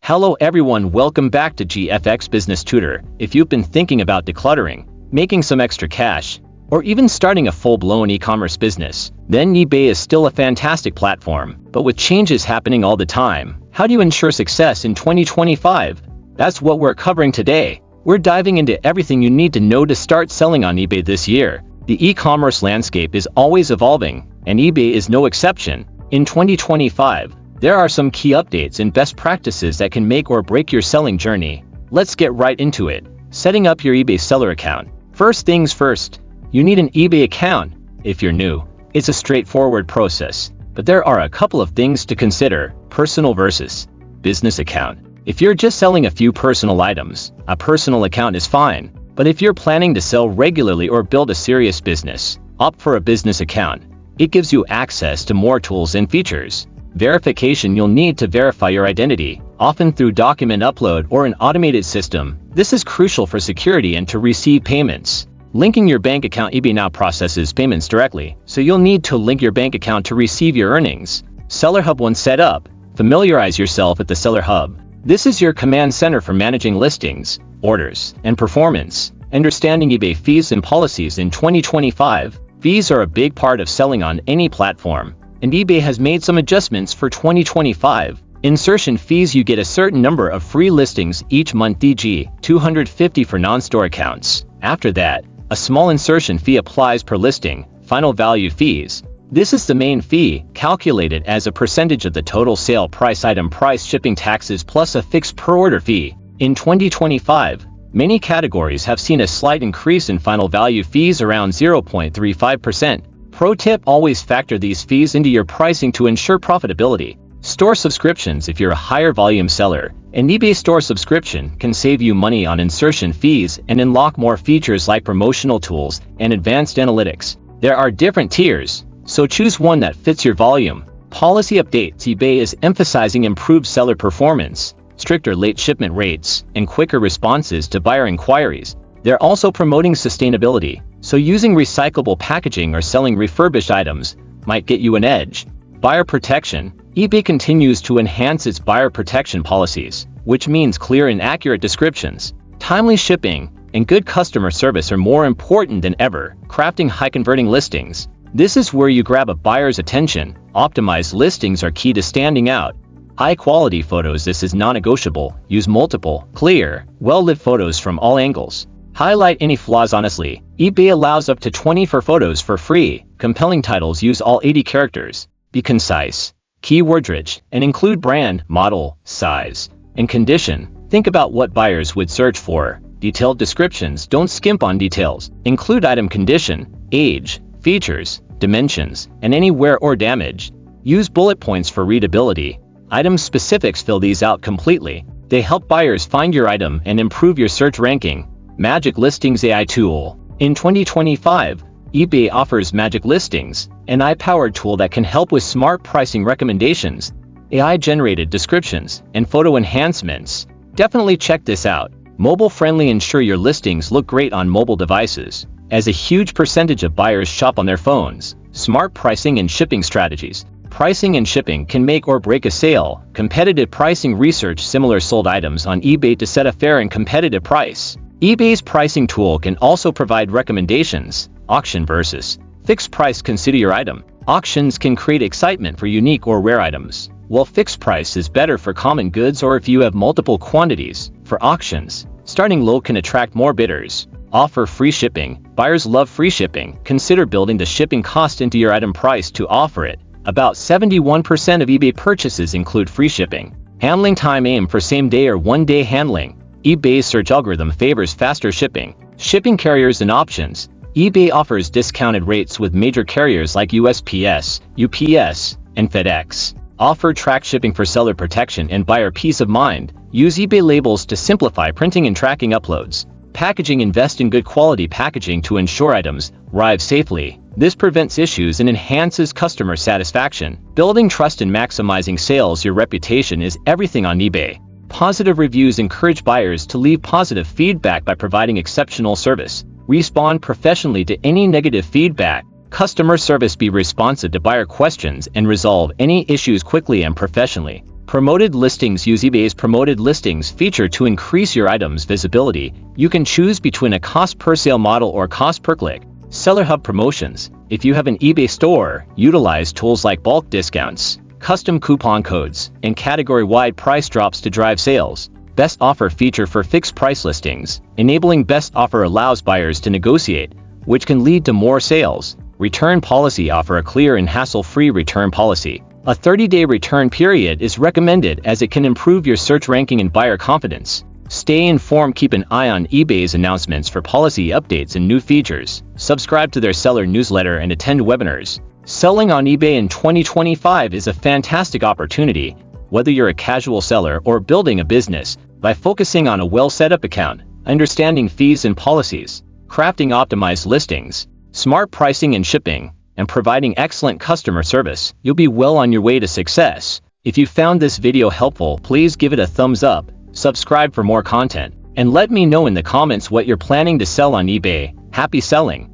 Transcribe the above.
Hello everyone, welcome back to GFX Business Tutor. If you've been thinking about decluttering, making some extra cash, or even starting a full-blown e-commerce business, then eBay is still a fantastic platform. But with changes happening all the time, how do you ensure success in 2025? That's what we're covering today. We're diving into everything you need to know to start selling on eBay this year. The e-commerce landscape is always evolving, and eBay is no exception. In 2025, there are some key updates and best practices that can make or break your selling journey. Let's get right into it. Setting up your eBay seller account. First things first, you need an eBay account. If you're new, it's a straightforward process, but there are a couple of things to consider. Personal versus business account. If you're just selling a few personal items, a personal account is fine. But if you're planning to sell regularly or build a serious business, opt for a business account. It gives you access to more tools and features. Verification. You'll need to verify your identity, often through document upload or an automated system. This is crucial for security and to receive payments. Linking your bank account. eBay now processes payments directly, so you'll need to link your bank account to receive your earnings. Seller Hub. Once set up, familiarize yourself with the Seller Hub. This is your command center for managing listings, orders, and performance. Understanding eBay fees and policies. In 2025, fees are a big part of selling on any platform, and eBay has made some adjustments for 2025. Insertion fees. You get a certain number of free listings each month, e.g., 250 for non-store accounts. After that, a small insertion fee applies per listing. Final value fees. This is the main fee, calculated as a percentage of the total sale price. Item price. Shipping taxes plus a fixed per order fee. In 2025, many categories have seen a slight increase in final value fees, around 0.35%. Pro tip: always factor these fees into your pricing to ensure profitability. Store subscriptions. If you're a higher volume seller, an eBay store subscription can save you money on insertion fees and unlock more features like promotional tools and advanced analytics. There are different tiers, so choose one that fits your volume. Policy updates. eBay is emphasizing improved seller performance, stricter late shipment rates, and quicker responses to buyer inquiries. They're also promoting sustainability, so using recyclable packaging or selling refurbished items might get you an edge. Buyer protection. eBay continues to enhance its buyer protection policies, which means clear and accurate descriptions. Timely shipping and good customer service are more important than ever. Crafting high-converting listings. This is where you grab a buyer's attention. Optimized listings are key to standing out. High-quality photos. This is non-negotiable. Use multiple, clear, well-lit photos from all angles. Highlight any flaws honestly. eBay allows up to 24 photos for free. Compelling titles. Use all 80 characters. Be concise, keyword-rich, and include brand, model, size, and condition. Think about what buyers would search for. Detailed descriptions. Don't skimp on details. Include item condition, age, features, dimensions, and any wear or damage. Use bullet points for readability. Item specifics. Fill these out completely. They help buyers find your item and improve your search ranking. Magic Listings AI tool. In 2025, eBay offers Magic Listings, an AI-powered tool that can help with smart pricing recommendations, AI-generated descriptions, and photo enhancements. Definitely check this out. Mobile-friendly. Ensure your listings look great on mobile devices, as a huge percentage of buyers shop on their phones. Smart pricing and shipping strategies. Pricing and shipping can make or break a sale. Competitive pricing. Research similar sold items on eBay to set a fair and competitive price. eBay's pricing tool can also provide recommendations. Auction versus fixed price. Consider your item. Auctions can create excitement for unique or rare items, while fixed price is better for common goods or if you have multiple quantities. For auctions, starting low can attract more bidders. Offer free shipping. Buyers love free shipping. Consider building the shipping cost into your item price to offer it. About 71% of eBay purchases include free shipping. Handling time. Aim for same-day or one-day handling. eBay's search algorithm favors faster shipping. Shipping carriers and options. eBay offers discounted rates with major carriers like USPS, UPS, and FedEx. Offer track shipping for seller protection and buyer peace of mind. Use eBay labels to simplify printing and tracking uploads. Packaging. Invest in good quality packaging to ensure items arrive safely. This prevents issues and enhances customer satisfaction. Building trust and maximizing sales. Your reputation is everything on eBay. Positive reviews. Encourage buyers to leave positive feedback by providing exceptional service. Respond professionally to any negative feedback. Customer service. Be responsive to buyer questions and resolve any issues quickly and professionally. Promoted listings. Use eBay's promoted listings feature to increase your item's visibility. You can choose between a cost per sale model or cost per click. Seller Hub promotions. If you have an eBay store, utilize tools like bulk discounts, custom coupon codes, and category-wide price drops to drive sales. Best offer feature for fixed price listings. Enabling best offer allows buyers to negotiate, which can lead to more sales. Return policy. Offer a clear and hassle-free return policy. A 30-day return period is recommended as it can improve your search ranking and buyer confidence. Stay informed. Keep an eye on eBay's announcements for policy updates and new features. Subscribe to their seller newsletter and attend webinars. Selling on eBay in 2025 is a fantastic opportunity, whether you're a casual seller or building a business. By focusing on a well-set-up account, understanding fees and policies, crafting optimized listings, smart pricing and shipping, and providing excellent customer service, you'll be well on your way to success. If you found this video helpful, please give it a thumbs up, subscribe for more content, and let me know in the comments what you're planning to sell on eBay. Happy selling!